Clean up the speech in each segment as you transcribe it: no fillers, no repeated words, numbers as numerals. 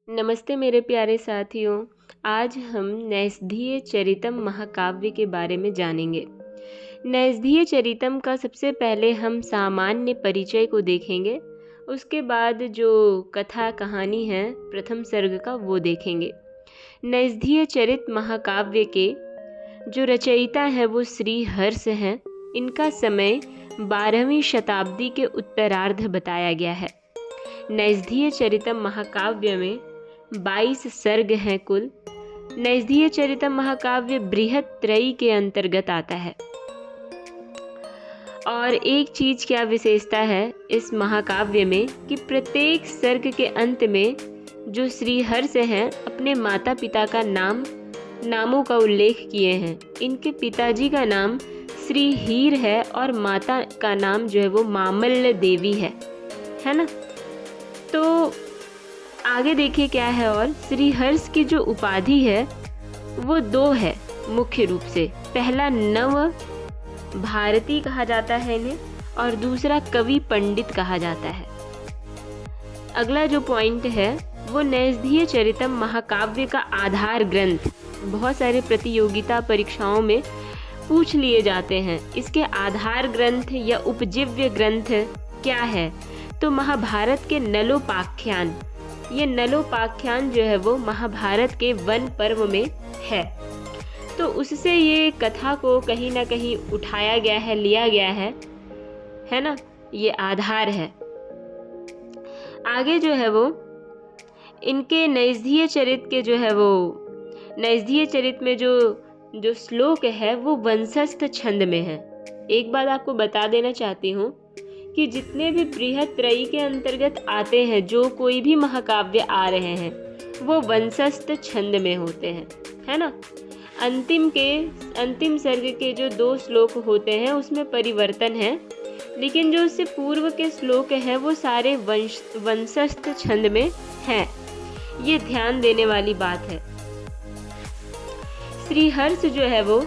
नमस्ते मेरे प्यारे साथियों। आज हम नैषधीय चरितम महाकाव्य के बारे में जानेंगे। नैषधीय चरितम का सबसे पहले हम सामान्य परिचय को देखेंगे। उसके बाद जो कथा कहानी है प्रथम सर्ग का वो देखेंगे। नैषधीय चरित महाकाव्य के जो रचयिता है वो श्री हर्ष हैं। इनका समय 12वीं शताब्दी के उत्तरार्ध बताया गया है। नैषधीय चरितम महाकाव्य में 22 सर्ग हैं कुल। नैषधीय चरितम महाकाव्य बृहत त्रयी के अंतर्गत आता है। और एक चीज क्या विशेषता है इस महाकाव्य में कि प्रत्येक सर्ग के अंत में जो श्रीहर्ष हैं अपने माता पिता का नामों का उल्लेख किए हैं। इनके पिताजी का नाम श्री हीर है और माता का नाम जो है वो मामल्ल देवी है ना। तो आगे देखिए क्या है। और श्रीहर्ष की जो उपाधि है वो दो है मुख्य रूप से। पहला नव भारती कहा जाता है इन्हें और दूसरा कवि पंडित कहा जाता है। अगला जो पॉइंट है वो नैषधीय चरितम महाकाव्य का आधार ग्रंथ बहुत सारे प्रतियोगिता परीक्षाओं में पूछ लिए जाते हैं। इसके आधार ग्रंथ या उपजीव्य ग्रंथ क्या है तो महाभारत के नलोपाख्यान। ये नलोपाख्यान जो है वो महाभारत के वन पर्व में है। तो उससे ये कथा को कहीं ना कहीं उठाया गया है, लिया गया है ना। ये आधार है। आगे जो है वो इनके नैषधीय चरित के जो है वो नैषधीय चरित में जो श्लोक है वो वंशस्थ छंद में है। एक बात आपको बता देना चाहती हूँ कि जितने भी बृहत त्रयी के अंतर्गत आते हैं, जो कोई भी महाकाव्य आ रहे हैं वो वंशस्थ छंद में होते हैं, है ना। अंतिम सर्ग के जो 2 श्लोक होते हैं उसमें परिवर्तन है, लेकिन जो उससे पूर्व के श्लोक हैं वो सारे वंशस्थ छंद में हैं। ये ध्यान देने वाली बात है। श्रीहर्ष जो है वो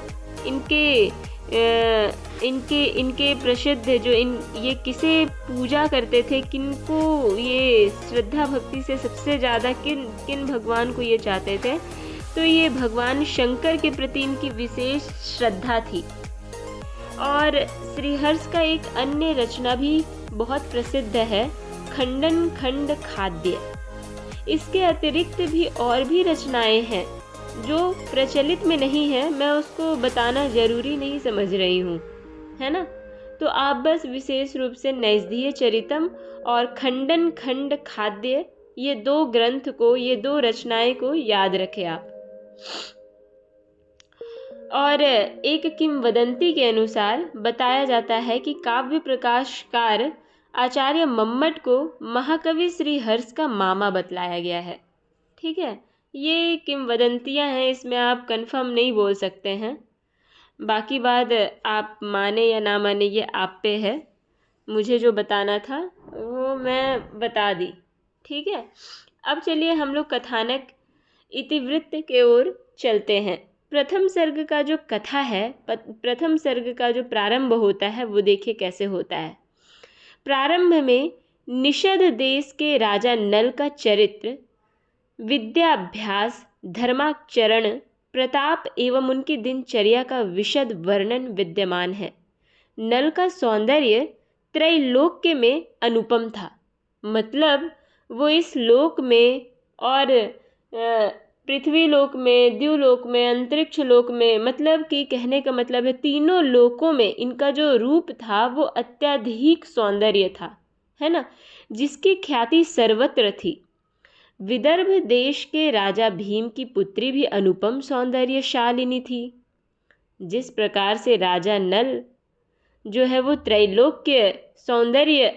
इनके प्रसिद्ध जो ये किसे पूजा करते थे, किनको ये श्रद्धा भक्ति से सबसे ज़्यादा किन भगवान को ये चाहते थे तो ये भगवान शंकर के प्रति इनकी विशेष श्रद्धा थी। और श्रीहर्ष का एक अन्य रचना भी बहुत प्रसिद्ध है, खंडन खंड खाद्य। इसके अतिरिक्त भी और भी रचनाएं हैं जो प्रचलित में नहीं है। मैं उसको बताना जरूरी नहीं समझ रही हूँ, है ना। तो आप बस विशेष रूप से नैषधीय चरितम और खंडन खंड खाद्य ये 2 ग्रंथ को, ये 2 रचनाएं को याद रखें आप। और एक किंवदंती के अनुसार बताया जाता है कि काव्य प्रकाशकार आचार्य मम्मट को महाकवि श्रीहर्ष का मामा बतलाया गया है। ठीक है, ये किंवदंतियां हैं, इसमें आप कंफर्म नहीं बोल सकते हैं। बाकी बात आप माने या ना माने ये आप पे है। मुझे जो बताना था वो मैं बता दी। ठीक है, अब चलिए हम लोग कथानक इतिवृत्त के ओर चलते हैं। प्रथम सर्ग का जो कथा है, प्रथम सर्ग का जो प्रारंभ होता है वो देखिए कैसे होता है। प्रारंभ में निषद देश के राजा नल का चरित्र, विद्याभ्यास, धर्माचरण, प्रताप एवं उनकी दिनचर्या का विशद वर्णन विद्यमान है। नल का सौंदर्य त्रैलोक्य में अनुपम था। मतलब वो इस लोक में और पृथ्वी लोक में, द्युलोक में, अंतरिक्ष लोक में, मतलब कि कहने का मतलब है तीनों लोकों में इनका जो रूप था वो अत्यधिक सौंदर्य था, है ना, जिसकी ख्याति सर्वत्र थी। विदर्भ देश के राजा भीम की पुत्री भी अनुपम सौंदर्यशालिनी थी। जिस प्रकार से राजा नल जो है वो त्रैलोक्य सौंदर्य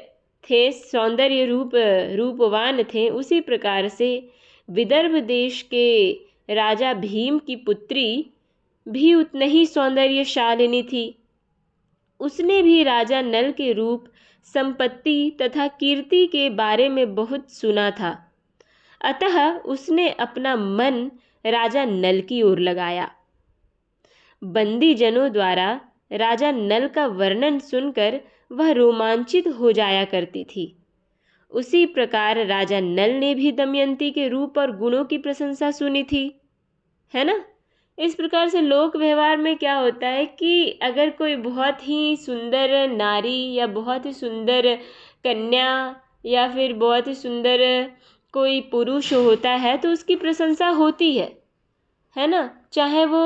रूपवान थे, उसी प्रकार से विदर्भ देश के राजा भीम की पुत्री भी उतनी ही सौंदर्यशालिनी थी। उसने भी राजा नल के रूप, संपत्ति तथा कीर्ति के बारे में बहुत सुना था। अतः उसने अपना मन राजा नल की ओर लगाया। बंदी जनों द्वारा राजा नल का वर्णन सुनकर वह रोमांचित हो जाया करती थी। उसी प्रकार राजा नल ने भी दमयंती के रूप और गुणों की प्रशंसा सुनी थी, है ना। इस प्रकार से लोक व्यवहार में क्या होता है कि अगर कोई बहुत ही सुंदर नारी या बहुत ही सुंदर कन्या या फिर बहुत ही सुंदर कोई पुरुष होता है तो उसकी प्रशंसा होती है ना। चाहे वो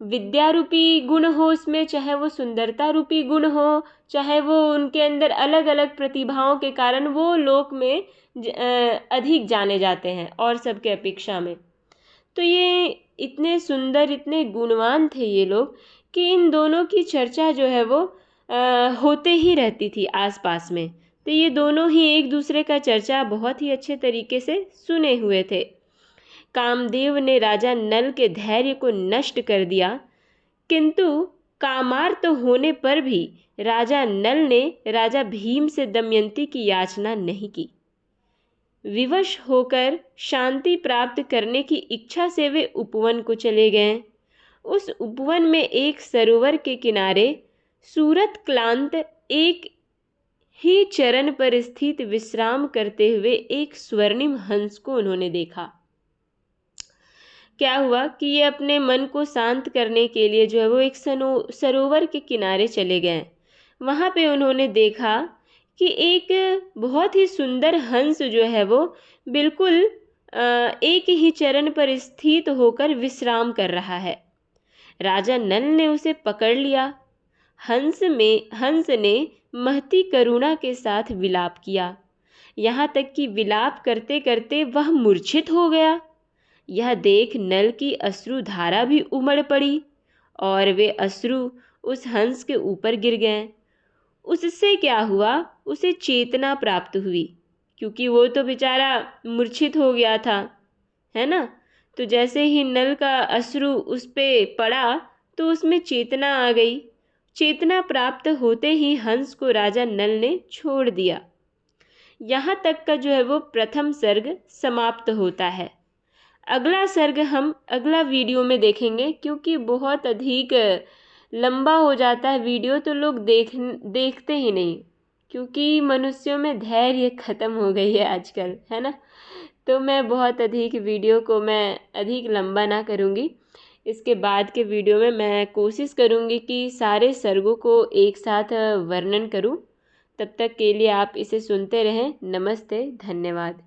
विद्या रूपी गुण हो उसमें, चाहे वो सुंदरता रूपी गुण हो, चाहे वो उनके अंदर अलग अलग प्रतिभाओं के कारण वो लोक में अधिक जाने जाते हैं और सबके अपेक्षा में। तो ये इतने सुंदर, इतने गुणवान थे ये लोग कि इन दोनों की चर्चा जो है वो होते ही रहती थी आसपास में। तो ये दोनों ही एक दूसरे का चर्चा बहुत ही अच्छे तरीके से सुने हुए थे। कामदेव ने राजा नल के धैर्य को नष्ट कर दिया, किंतु कामार्त होने पर भी राजा नल ने राजा भीम से दमयंती की याचना नहीं की। विवश होकर शांति प्राप्त करने की इच्छा से वे उपवन को चले गए। उस उपवन में एक सरोवर के किनारे सूरत क्लांत एक ही चरण पर स्थित विश्राम करते हुए एक स्वर्णिम हंस को उन्होंने देखा। क्या हुआ कि ये अपने मन को शांत करने के लिए जो है वो एक सरोवर के किनारे चले गए। वहाँ पे उन्होंने देखा कि एक बहुत ही सुंदर हंस जो है वो बिल्कुल एक ही चरण पर स्थित होकर विश्राम कर रहा है। राजा नल ने उसे पकड़ लिया। हंस ने महती करुणा के साथ विलाप किया, यहाँ तक कि विलाप करते करते वह मूर्छित हो गया। यह देख नल की अश्रुधारा भी उमड़ पड़ी और वे अश्रु उस हंस के ऊपर गिर गए। उससे क्या हुआ, उसे चेतना प्राप्त हुई, क्योंकि वो तो बेचारा मूर्छित हो गया था, है ना। तो जैसे ही नल का अश्रु उस पे पड़ा तो उसमें चेतना आ गई। चेतना प्राप्त होते ही हंस को राजा नल ने छोड़ दिया। यहाँ तक का जो है वो प्रथम सर्ग समाप्त होता है। अगला सर्ग हम अगला वीडियो में देखेंगे, क्योंकि बहुत अधिक लंबा हो जाता है वीडियो तो लोग देखते ही नहीं, क्योंकि मनुष्यों में धैर्य ख़त्म हो गई है आजकल, है ना। तो मैं बहुत अधिक वीडियो को मैं अधिक लंबा ना करूँगी। इसके बाद के वीडियो में मैं कोशिश करूँगी कि सारे सर्गों को एक साथ वर्णन करूँ। तब तक के लिए आप इसे सुनते रहें। नमस्ते, धन्यवाद।